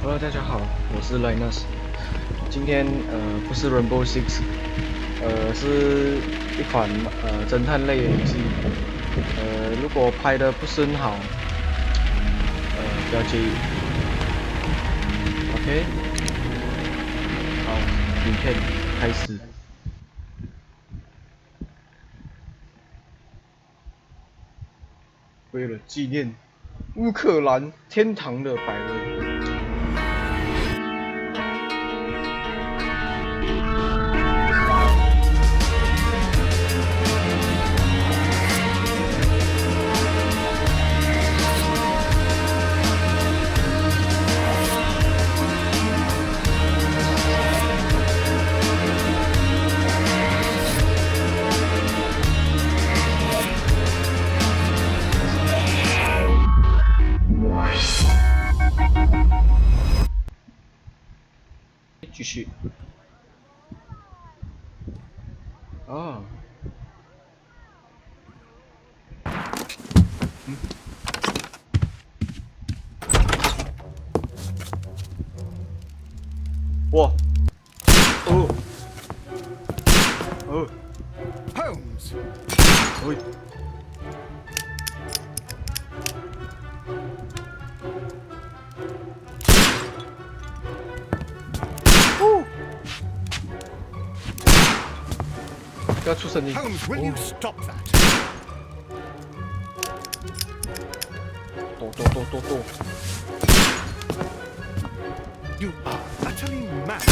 Hello，大家好，我是 Linus。今天不是 Rainbow Six，是一款侦探类的游戏。如果拍的不是很好，不要介意。OK，好，影片开始。为了纪念乌克兰天堂的白人。继续。哦。哇。哦。哦。Holmes. 喂。哦。不要出声音。Holmes, will you stop that? 躲。You are utterly mad.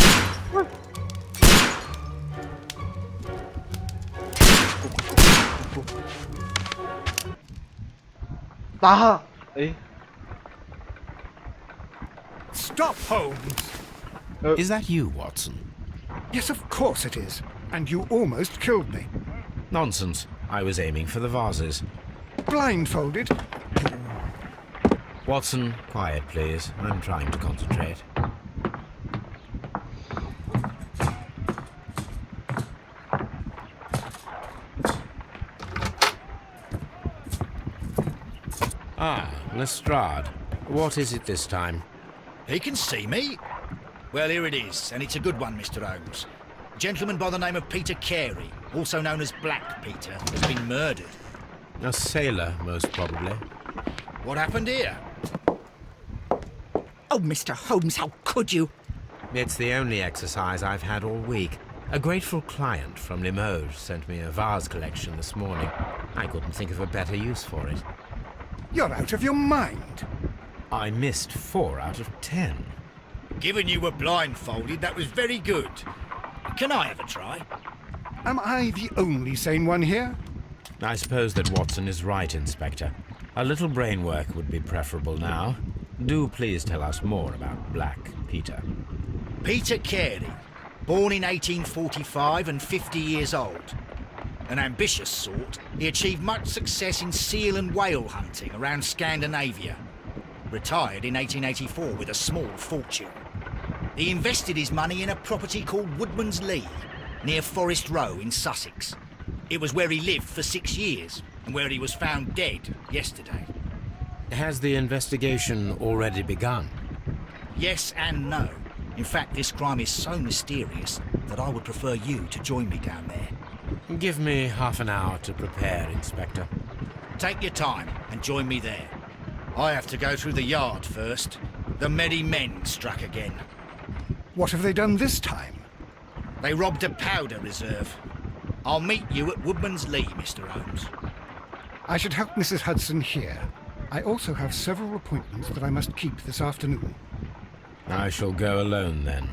打他！哎。Stop, Holmes. Is that you, Watson? Yes, of course it is. And you almost killed me. Nonsense. I was aiming for the vases. Blindfolded. Watson, quiet, please. I'm trying to concentrate. Ah, Lestrade. What is it this time? He can see me. Well, here it is, and it's a good one, Mr. Holmes. A gentleman by the name of Peter Carey, also known as Black Peter, has been murdered. A sailor, most probably. What happened here? Oh, Mr. Holmes, how could you? It's the only exercise I've had all week. A grateful client from Limoges sent me a vase collection this morning. I couldn't think of a better use for it. You're out of your mind. I missed 4 out of 10. Given you were blindfolded, that was very good. Can I have a try? Am I the only sane one here? I suppose that Watson is right, Inspector. A little brain work would be preferable now. Do please tell us more about Black Peter. Peter Carey, born in 1845 and 50 years old. An ambitious sort, he achieved much success in seal and whale hunting around Scandinavia. Retired in 1884 with a small fortune. He invested his money in a property called Woodman's Lee, near Forest Row in Sussex. It was where he lived for 6 years, and where he was found dead yesterday. Has the investigation already begun? Yes and no. In fact, this crime is so mysterious that I would prefer you to join me down there. Give me half an hour to prepare, Inspector. Take your time and join me there. I have to go through the yard first. The merry men struck again. What have they done this time? They robbed a powder reserve. I'll meet you at Woodman's Lee, Mr. Holmes. I should help Mrs. Hudson here. I also have several appointments that I must keep this afternoon. I shall go alone then.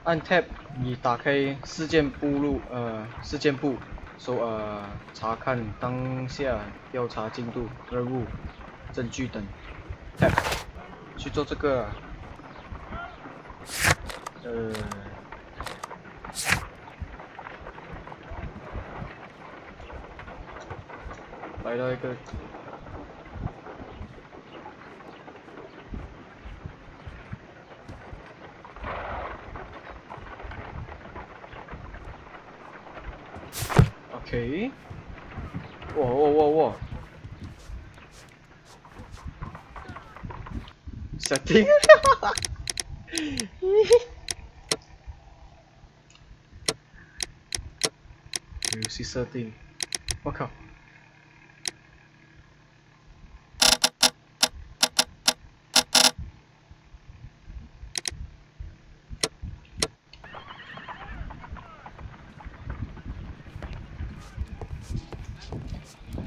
按 Tab 以打开事件簿查看当下调查进度、任务、证据等 Tab 去做这个来到一个OK，哇！ setting。游戏设定，我靠！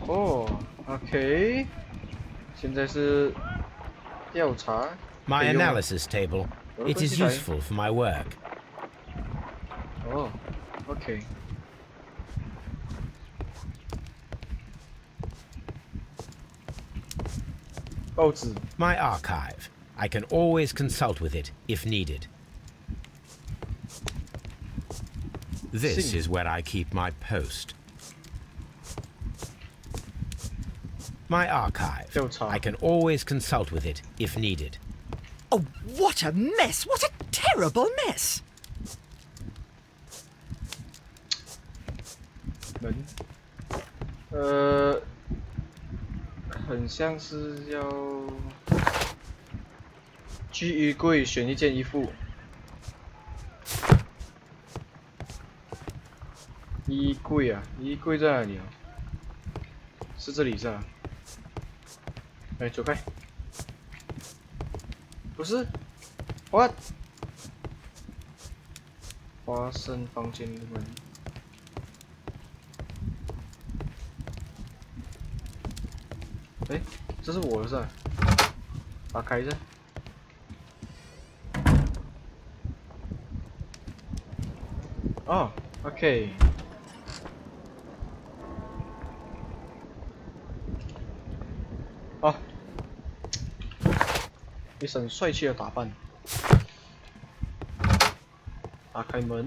哦 ，OK， 现在是调查。 My analysis table. It is 来 useful for my work. 哦 ，OK。报纸 My archive. I can always consult with it if needed. This Sing. is where I keep my post. My archive. 调查 I can always consult with it if needed. Oh, what a mess! What a terrible mess! 门，很像是要去衣柜选一件衣服。衣柜啊，衣柜在哪里啊？是这里是吧？哎，走开！不是 ，what？ 花生房间的门。 哎，这是我的是吧？打开一下。哦 ，OK。哦，一身帅气的打扮。打开门。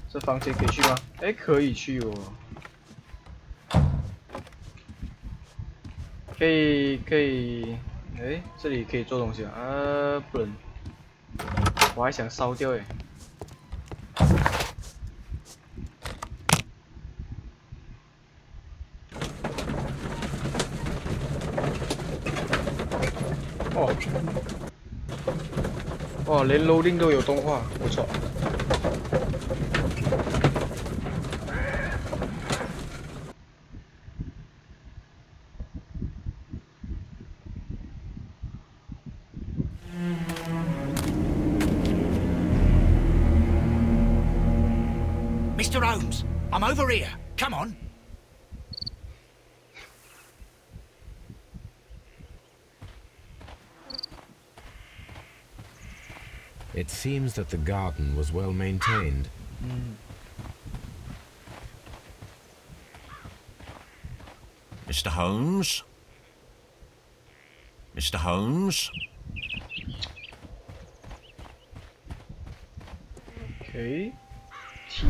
这房间可以去吗？哎，可以去哦。 可以，哎，这里可以做东西啊？不能，我还想烧掉哎。哦，哦，连 loading 都有动画，不错。 Mr. Holmes, I'm over here. Come on. It seems that the garden was well maintained. Mr. Holmes? Mr. Holmes? OK。T。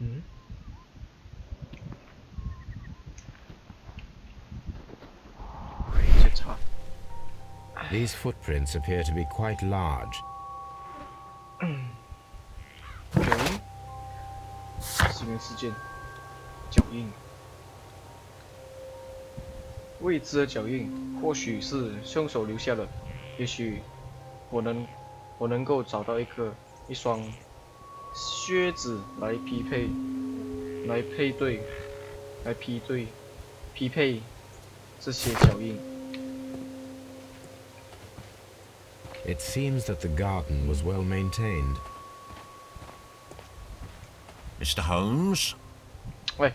嗯。检查。 These footprints appear to be quite large. OK。新闻事件。脚印。未知的脚印，或许是凶手留下的，也许我能够找到一双靴子来匹配这些脚印。 It seems that the garden was well maintained. Mr. Holmes? 喂，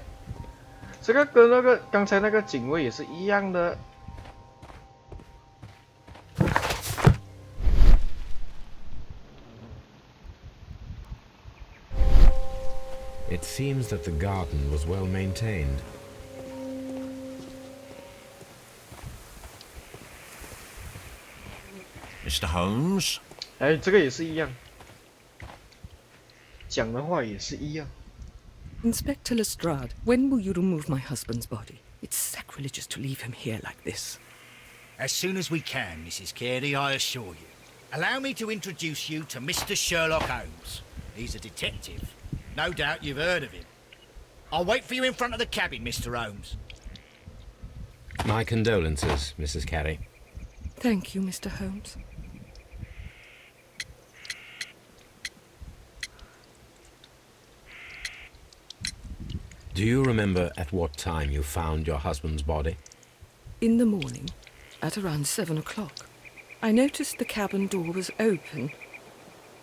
这个跟那个刚才那个警卫也是一样的。 It seems that the garden was well maintained. Mr. Holmes? 哎，这个也是一样，讲的话也是一样。 Inspector Lestrade, when will you remove my husband's body? It's sacrilegious to leave him here like this. As soon as we can, Mrs. Carey, I assure you. Allow me to introduce you to Mr. Sherlock Holmes. He's a detective. No doubt you've heard of him. I'll wait for you in front of the cabin, Mr. Holmes. My condolences, Mrs. Carey. Thank you, Mr. Holmes. Do you remember at what time you found your husband's body? In the morning, at around 7 o'clock, I noticed the cabin door was open,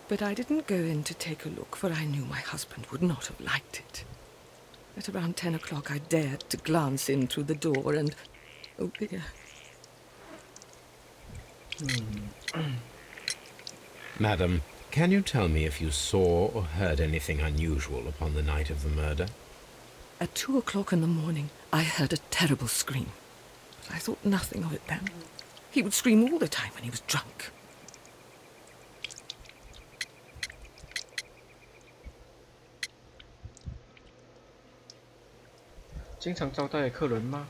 but I didn't go in to take a look, for I knew my husband would not have liked it. At around 10 o'clock, I dared to glance in through the door and... oh dear. Madam, can you tell me if you saw or heard anything unusual upon the night of the murder? At 2 o'clock in the morning, I heard a terrible scream, but I thought nothing of it then. He would scream all the time when he was drunk. 经常招待客人吗？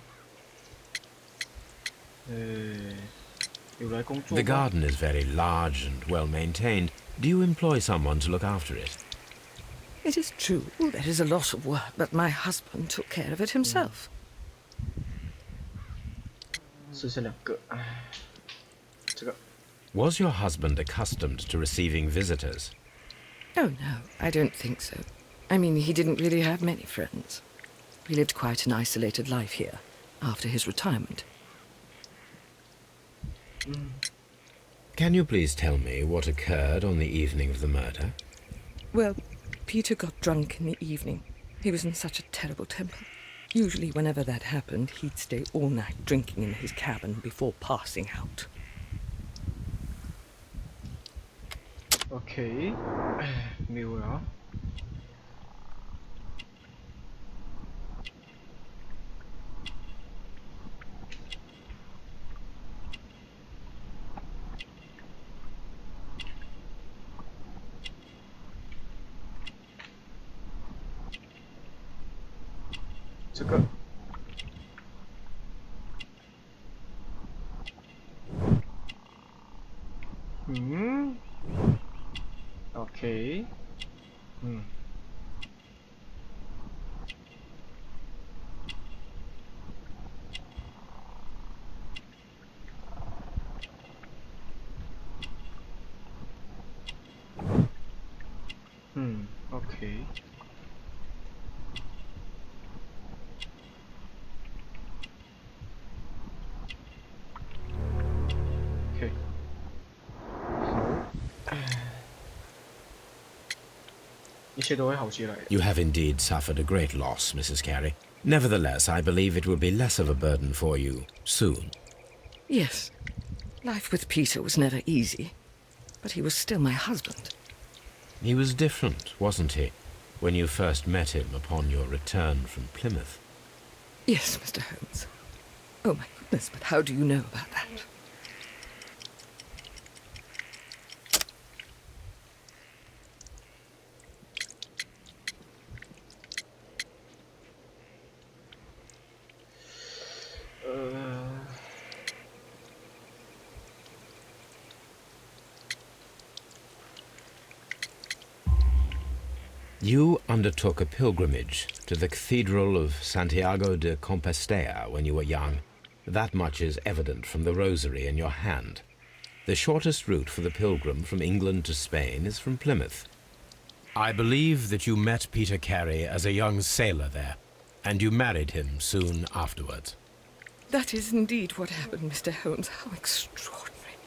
有来工作 The 吗？ garden is very large and well maintained. Do you employ someone to look after it? It is true, there is a lot of work, but my husband took care of it himself. 剩下2个，这个 Was your husband accustomed to receiving visitors? Oh no, I don't think so. I mean, he didn't really have many friends. He lived quite an isolated life here, after his retirement. Can you please tell me what occurred on the evening of the murder? Well, Peter got drunk in the evening. He was in such a terrible temper. Usually whenever that happened, he'd stay all night drinking in his cabin before passing out. OK， 没有了。这个。 OK， OK。 OK， 好，一切都会好起来的。 You have indeed suffered a great loss, Mrs. Carey. Nevertheless, I believe it will be less of a burden for you soon. Yes, life with Peter was never easy, but he was still my husband. He was different, wasn't he, when you first met him upon your return from Plymouth? Yes, Mr. Holmes. Oh my goodness, but how do you know about that? You undertook a pilgrimage to the Cathedral of Santiago de Compostela when you were young. That much is evident from the rosary in your hand. The shortest route for the pilgrim from England to Spain is from Plymouth. I believe that you met Peter Carey as a young sailor there, and you married him soon afterwards. That is indeed what happened, Mr. Holmes. How extraordinary.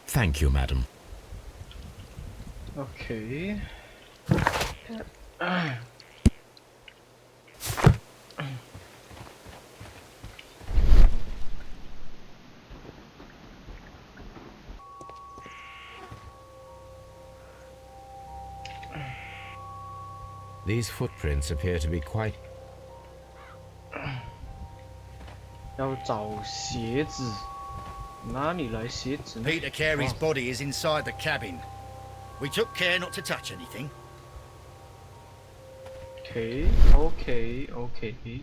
Thank you, madam. OK， These footprints appear to be quite... 要找鞋子，哪里来鞋子呢？ Peter Carey's body is inside the cabin. We took care not to touch anything. OK OK OK，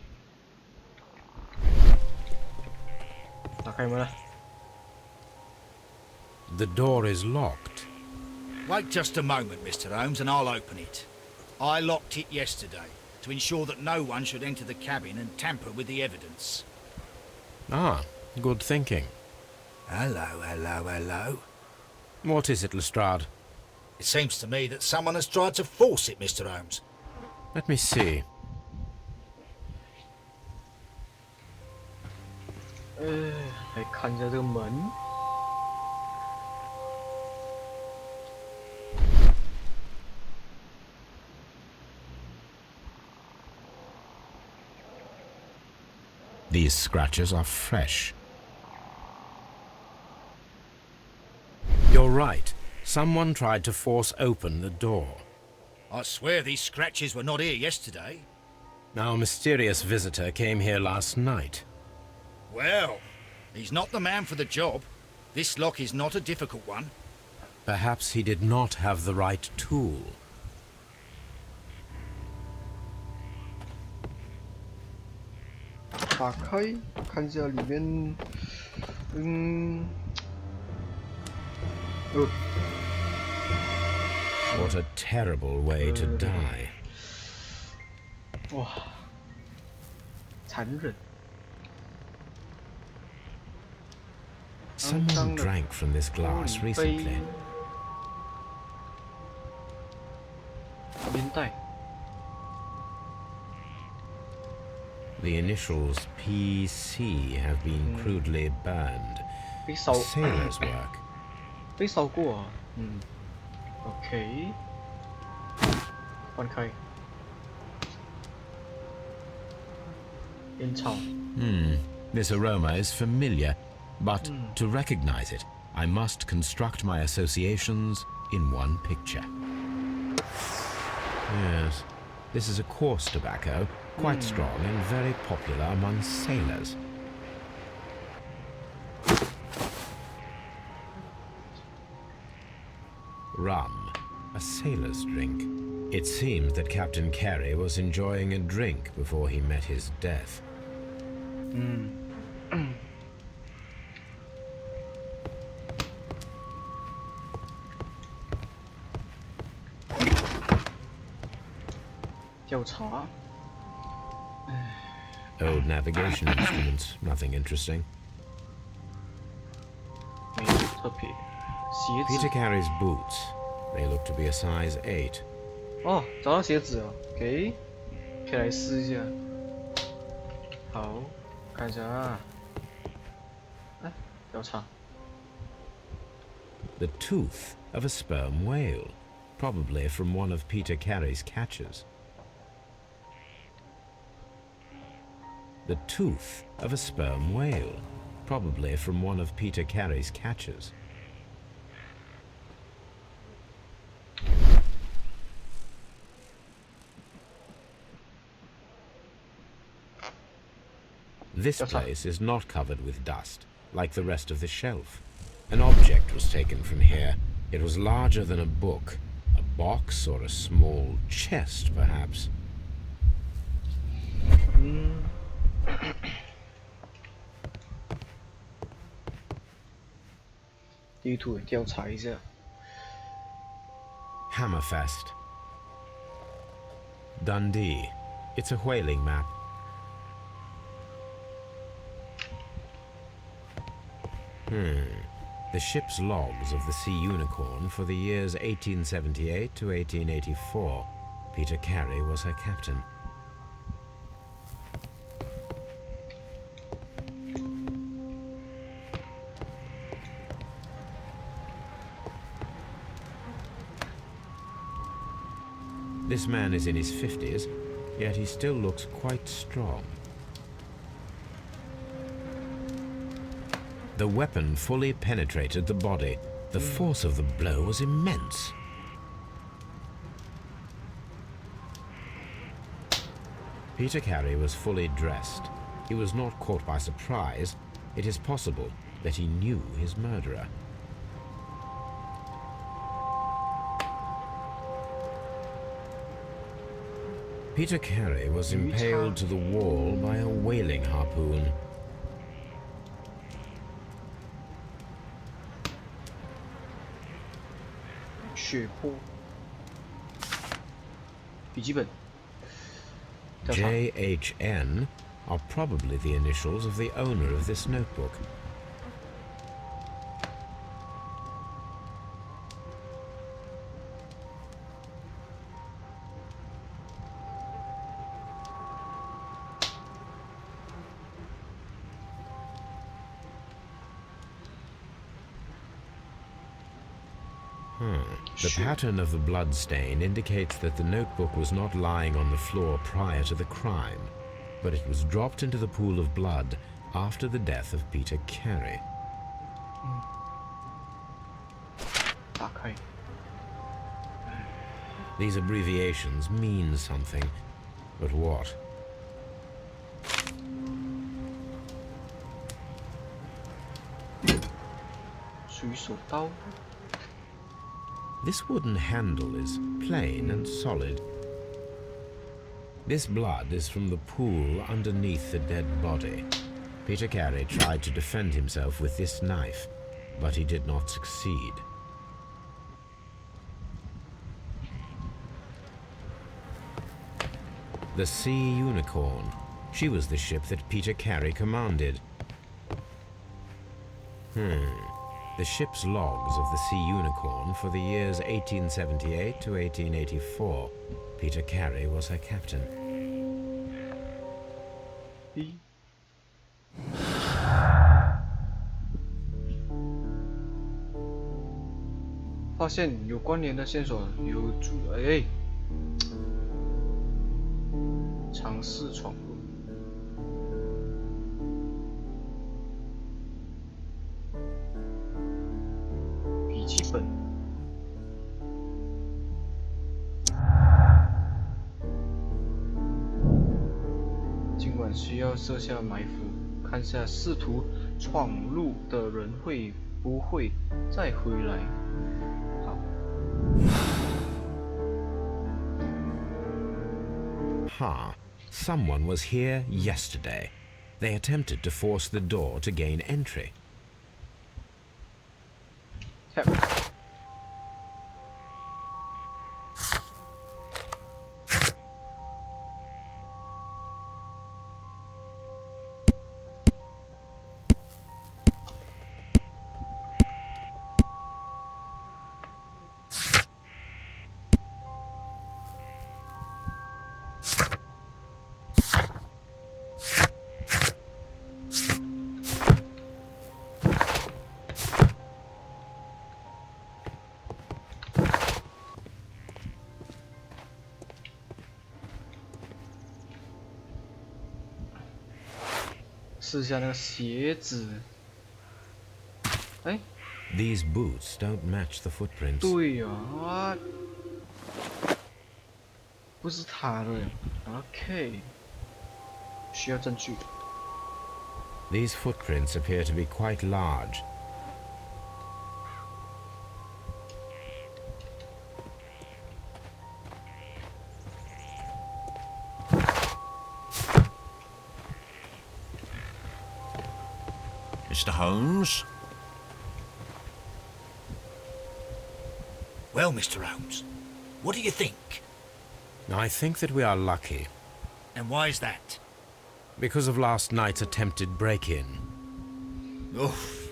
打开门了。 The door is locked. Wait just a moment, Mr. Holmes, and I'll open it. I locked it yesterday. to ensure that no one should enter the cabin and tamper with the evidence. Ah, good thinking. Hello, hello, hello. What is it, Lestrade? It seems to me that someone has tried to force it, Mr. Holmes. Let me see. 来看一下这个门。These scratches are fresh. You're right. Someone tried to force open the door. I swear these scratches were not here yesterday. Our mysterious visitor came here last night. Well, he's not the man for the job. This lock is not a difficult one. Perhaps he did not have the right tool. 打开，看一下里面，What a terrible way to die. 哇，残忍。 Someone drank from this glass recently. 烟袋。 The initials PC have been crudely burned. 被烧 Sailor's work. 被烧过啊。OK。翻开。烟草。 This aroma is familiar, but to recognize it, I must construct my associations in one picture. Yes, this is a coarse tobacco, quite strong and very popular among sailors. Rum, a sailor's drink. It seemed that Captain Carey was enjoying a drink before he met his death. 调查。 Old navigation instruments, nothing interesting. 没有特别。鞋 Peter 子。 Carey's boots. They look to be a size 8. 哦，找到鞋子了。OK，可以来试一下。好，看一下啊。哎，调查。 The tooth of a sperm whale, probably from one of Peter Carey's catches. The tooth of a sperm whale, probably from one of Peter Carey's catches. This place is not covered with dust, like the rest of the shelf. An object was taken from here. It was larger than a book, a box or a small chest, perhaps. 地图调查一下。 Hammerfest. Dundee. It's a whaling map. The ship's logs of the Sea Unicorn for the years 1878 to 1884. Peter Carey was her captain. This man is in his 50s, yet he still looks quite strong. The weapon fully penetrated the body. The force of the blow was immense. Peter Carey was fully dressed. He was not caught by surprise. It is possible that he knew his murderer. Peter Carey was impaled to the wall by a whaling harpoon. 血泊。笔记本。调查 JHN are probably the initials of the owner of this notebook. The pattern of the blood stain indicates that the notebook was not lying on the floor prior to the crime, but it was dropped into the pool of blood after the death of Peter Carey. 打开 These abbreviations mean something, but what? This wooden handle is plain and solid. This blood is from the pool underneath the dead body. Peter Carey tried to defend himself with this knife, but he did not succeed. The Sea Unicorn. She was the ship that Peter Carey commanded. The ship's logs of the Sea Unicorn for the years 1878 to 1884. Peter Carey was her captain. 发现有关联的线索，有主尝试闯入。笔记本。尽管需要设下埋伏，看下试图闯入的人会不会再回来。 Ha! Someone was here yesterday. They attempted to force the door to gain entry. Tap.试一下那个鞋子，哎， These boots don't match the footprints. 对呀、啊，不是他的 ，OK， 需要证据。 These footprints appear to be quite large. Mr. Holmes? Well, Mr. Holmes, what do you think? I think that we are lucky, And why is that? because of last night's attempted break-in. Oof,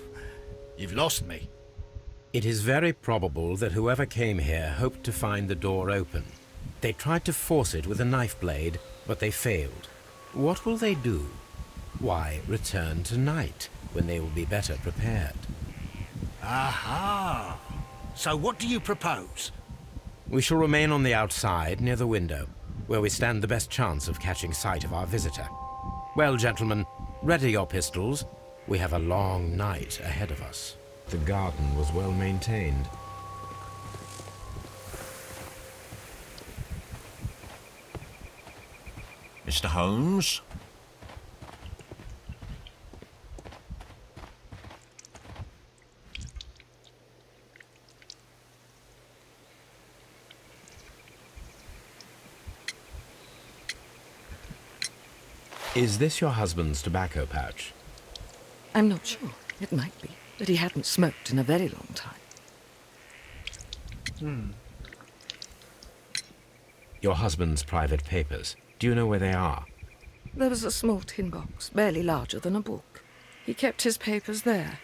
you've lost me. It is very probable that whoever came here hoped to find the door open. They tried to force it with a knife blade, but they failed. What will they do? Why, return tonight, when they will be better prepared. Aha! So what do you propose? We shall remain on the outside, near the window, where we stand the best chance of catching sight of our visitor. Well, gentlemen, ready your pistols. We have a long night ahead of us. The garden was well maintained. Mr. Holmes? Is this your husband's tobacco pouch? I'm not sure. It might be, but he hadn't smoked in a very long time. Your husband's private papers. Do you know where they are? There was a small tin box, barely larger than a book. He kept his papers there.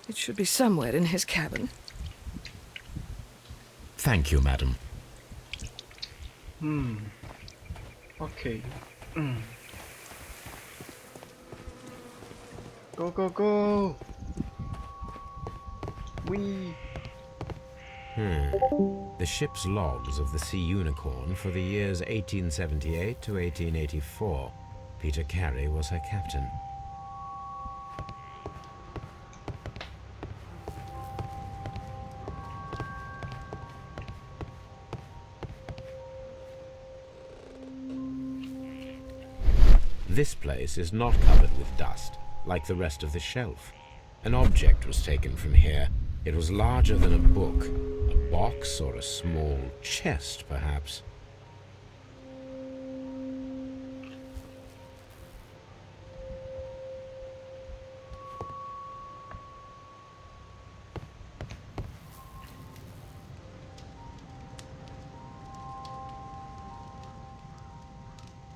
It should be somewhere in his cabin. Thank you, madam. Okay. Go, go, go! Whee! The ship's logs of the Sea Unicorn for the years 1878 to 1884. Peter Carey was her captain. This place is not covered with dust, like the rest of the shelf. An object was taken from here. It was larger than a book. A box or a small chest, perhaps.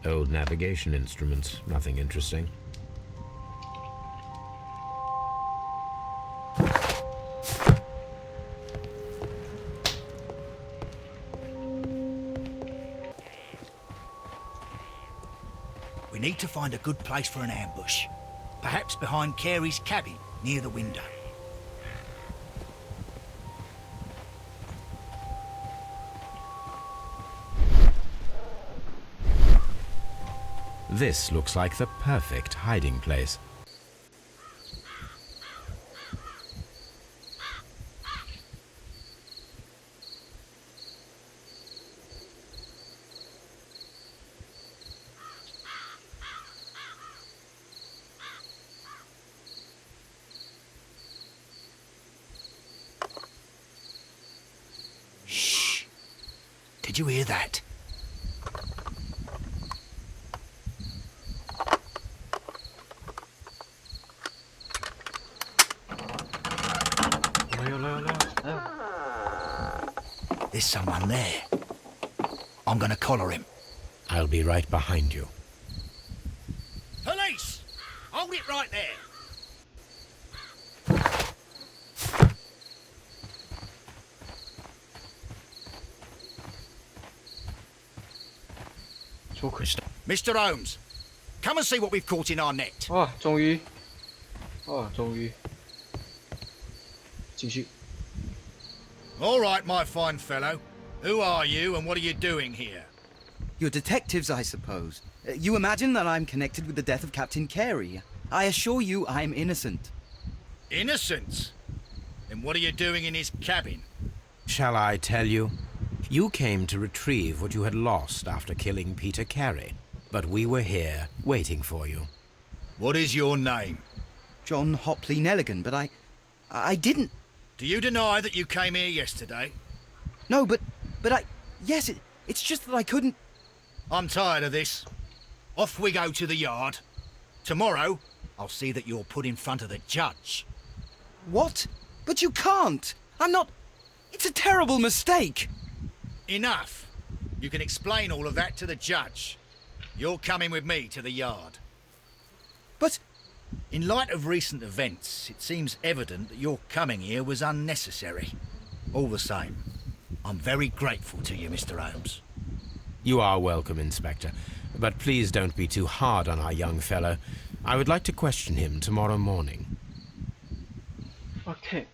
Old navigation instruments, nothing interesting. We need to find a good place for an ambush. Perhaps behind Carey's cabin, near the window. This looks like the perfect hiding place. Shh! Did you hear that? There's someone there. I'm gonna collar him. I'll be right behind you. Police! Hold it right there! Mr. Holmes, come and see what we've caught in our net. 哇，终于，哦，终于，继续。 All right, my fine fellow. Who are you and what are you doing here? You're detectives, I suppose. You imagine that I'm connected with the death of Captain Carey. I assure you I'm innocent. Innocent? Then what are you doing in his cabin? Shall I tell you? You came to retrieve what you had lost after killing Peter Carey, but we were here waiting for you. What is your name? John Hopley Nelligan, but I didn't... Do you deny that you came here yesterday? No, but yes, it's just that I couldn't... I'm tired of this. Off we go to the yard. Tomorrow, I'll see that you're put in front of the judge. What? But you can't! I'm not... It's a terrible mistake! Enough. You can explain all of that to the judge. You're coming with me to the yard. But... In light of recent events, it seems evident that your coming here was unnecessary. All the same, I'm very grateful to you, Mr. Holmes. You are welcome, Inspector, but please don't be too hard on our young fellow. I would like to question him tomorrow morning. Okay.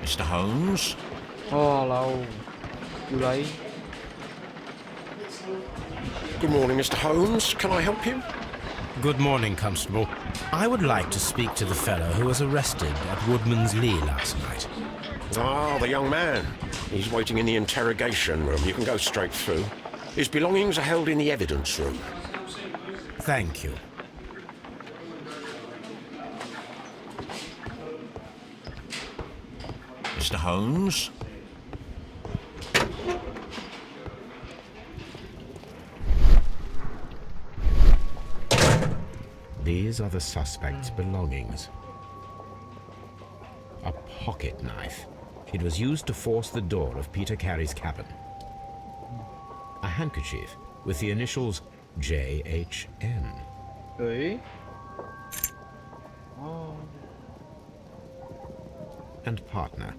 Mr. Holmes? 哦，老要嚟。 Good morning, Mr. Holmes. Can I help you? Good morning, Constable. I would like to speak to the fellow who was arrested at Woodman's Lee last night. Ah, the young man. He's waiting in the interrogation room. You can go straight through. His belongings are held in the evidence room. Thank you. Mr. Holmes? These are the suspect's belongings. A pocket knife. It was used to force the door of Peter Carey's cabin. A handkerchief with the initials JHN. Okay. Oh. And partner,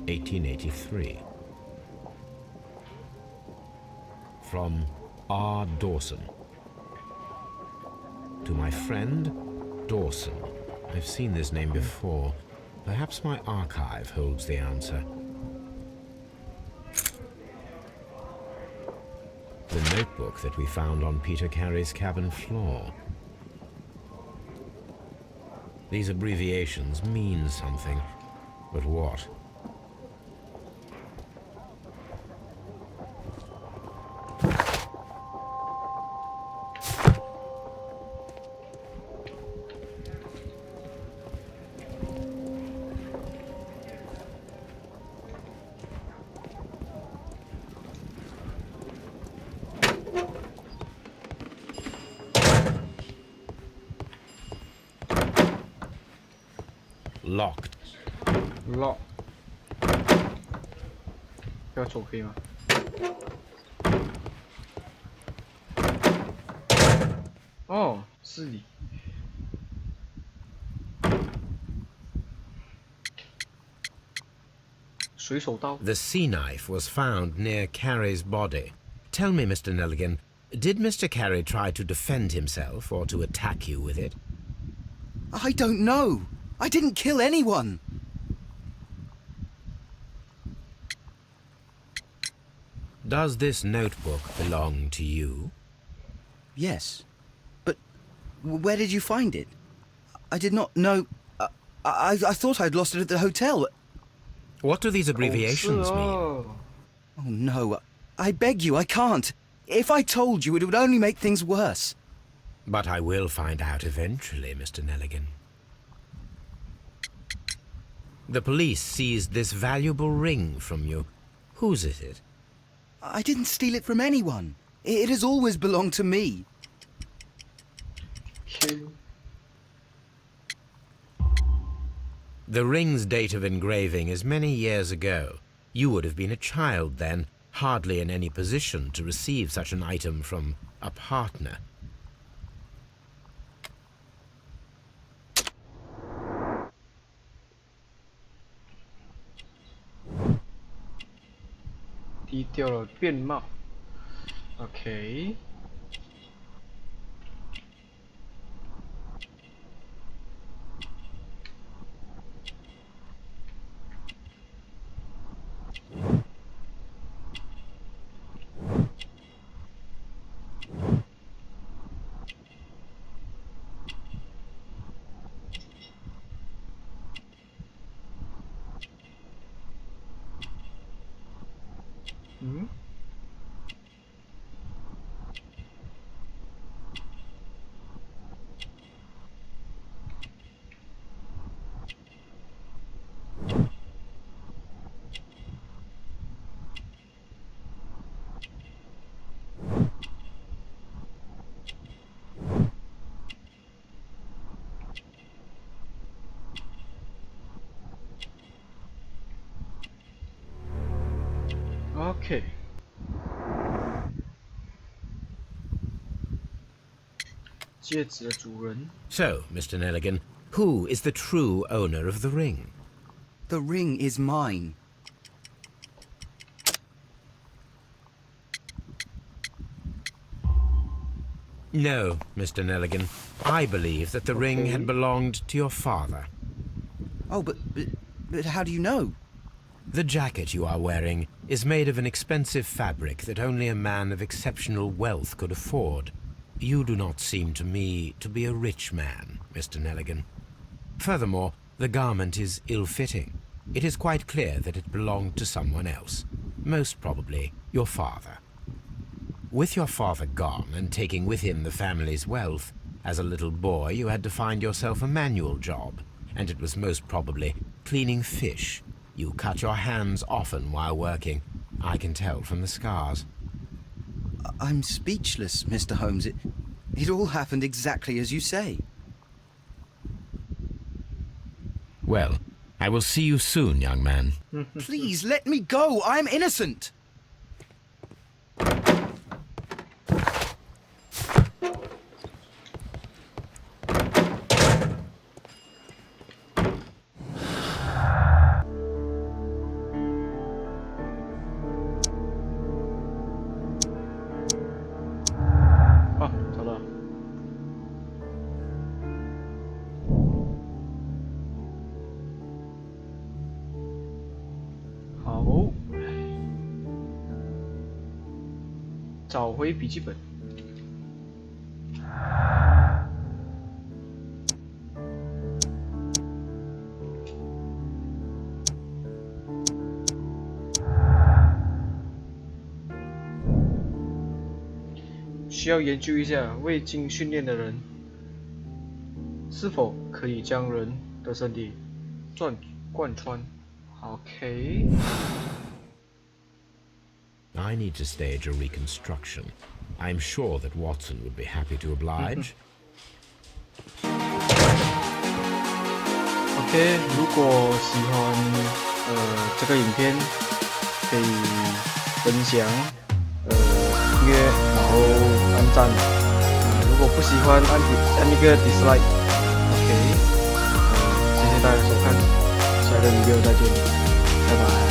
1883. From R. Dawson. To my friend, Dawson. I've seen this name before. Perhaps my archive holds the answer. The notebook that we found on Peter Carey's cabin floor. These abbreviations mean something, but what? Locked. Lock。要走可以吗？哦，是你。水手刀。 The sea knife was found near Carey's body. Tell me, Mr. Nelligan, did Mr. Carey try to defend himself or to attack you with it? I don't know. I didn't kill anyone. Does this notebook belong to you? Yes. But where did you find it? I did not know... I thought I'd lost it at the hotel. What do these abbreviations mean? Oh no, I beg you, I can't. If I told you, it would only make things worse. But I will find out eventually, Mr. Nelligan. The police seized this valuable ring from you. Whose is it? I didn't steal it from anyone. It has always belonged to me. The ring's date of engraving is many years ago. You would have been a child then, hardly in any position to receive such an item from a partner.低调了变貌。OK。嗯。OK。戒指的主人。 So, Mr. Nelligan, who is the true owner of the ring? The ring is mine. No, Mr. Nelligan. I believe that the ring had belonged to your father. Oh, but how do you know? The jacket you are wearing is made of an expensive fabric that only a man of exceptional wealth could afford. You do not seem to me to be a rich man, Mr. Nelligan. Furthermore, the garment is ill-fitting. It is quite clear that it belonged to someone else, most probably your father. With your father gone and taking with him the family's wealth, as a little boy you had to find yourself a manual job, and it was most probably cleaning fish. You cut your hands often while working. I can tell from the scars. I'm speechless, Mr. Holmes. It all happened exactly as you say. Well, I will see you soon, young man. Please let me go. I'm innocent.找回笔记本。需要研究一下未经训练的人是否可以将人的身体贯穿。OK。I need to stage a reconstruction. I'm sure that Watson would be happy to oblige. OK， 如果喜欢这个影片，可以分享、订阅，然后按赞。如果不喜欢，按一个 dislike。OK， 谢谢大家收看，下个video再见，拜拜。